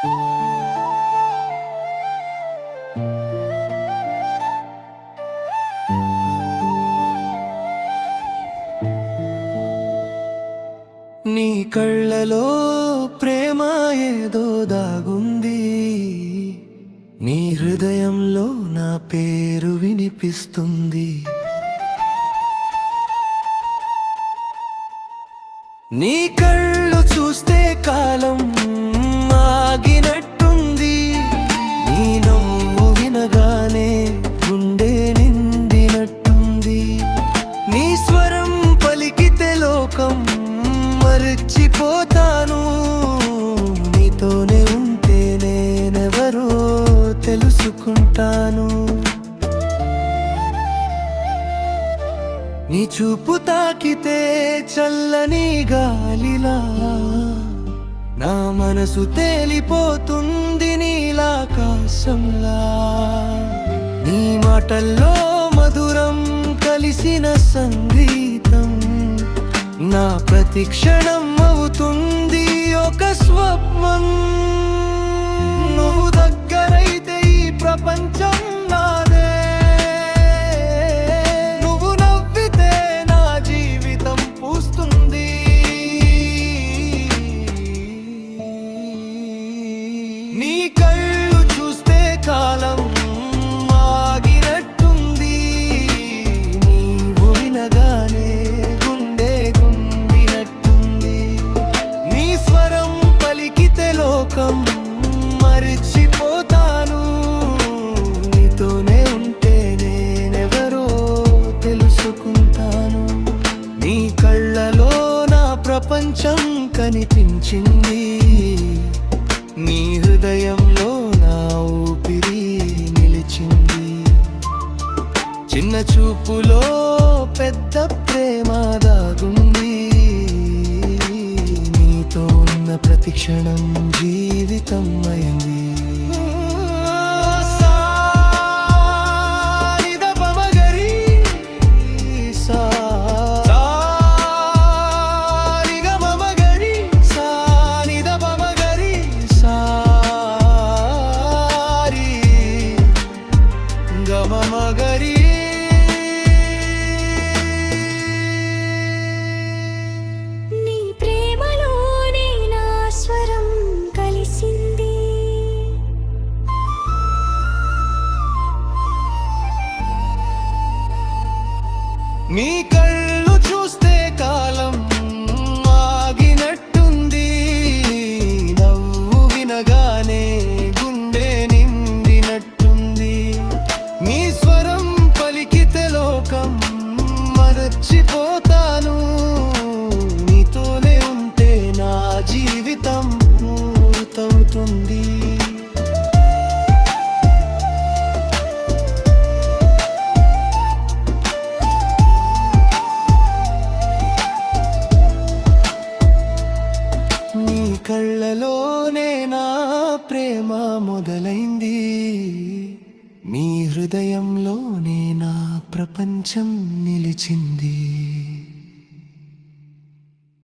నీ కళ్ళలో ప్రేమ ఏదో దాగుంది, నీ హృదయంలో నా పేరు వినిపిస్తుంది. నీ కళ్ళు చూస్తే కాలం ఆగినట్టుంది, నీ నవ్వు వినగానే గుండె నిండినట్టుంది. నీ స్వరం పలికితే లోకం మరచిపోతాను, నీతోనే ఉంటే నేనెవరో తెలుసుకుంటాను. నీ చూపు తాకితే చల్లని గాలిలా నా మనసు తేలిపోతుంది నీలాకాశంలా. నీ మాటల్లో మధురం కలిసిన సంగీతం నా ప్రతి క్షణం అవుతుంది ఒక స్వప్నం. నువ్వు దగ్గరైతే ఈ ప్రపంచం నాదే, నువ్వు నవ్వితే నా జీవితం పూస్తుంది. నీ కళ్ళు చూస్తే కాలం ఆగినట్టుంది, నీవు వినగానే గుండె గుండినట్టుంది. నీ స్వరం పలికితే లోకం మరచిపోతాను, నీతోనే ఉంటే నేనెవరో తెలుసుకుంటాను. నీ కళ్ళలో నా ప్రపంచం కనిపించింది, నీ హృదయంలో నా ఊపిరి నిలిచింది. చిన్న చూపులో పెద్ద ప్రేమ దాగుంది, నీతో ఉన్న ప్రతి క్షణం జీవితం అయింది. నీ ప్రేమలోనే నా స్వరం కలిసింది, నీ కళ్ళు చూస్తే కాలం ఆగినట్టుంది, నవ్వు వినగానే గుండె నిండినట్టుంది. నీ స్వరం పలికితే లోకం మరచిపోతాను, నీతోనే ఉంటే నా జీవితం పూర్తవుతుంది. నీ కళ్ళలోనే నా ప్రేమ మొదలైంది, మీ హృదయంలోనే నా ప్రపంచం నిలిచింది.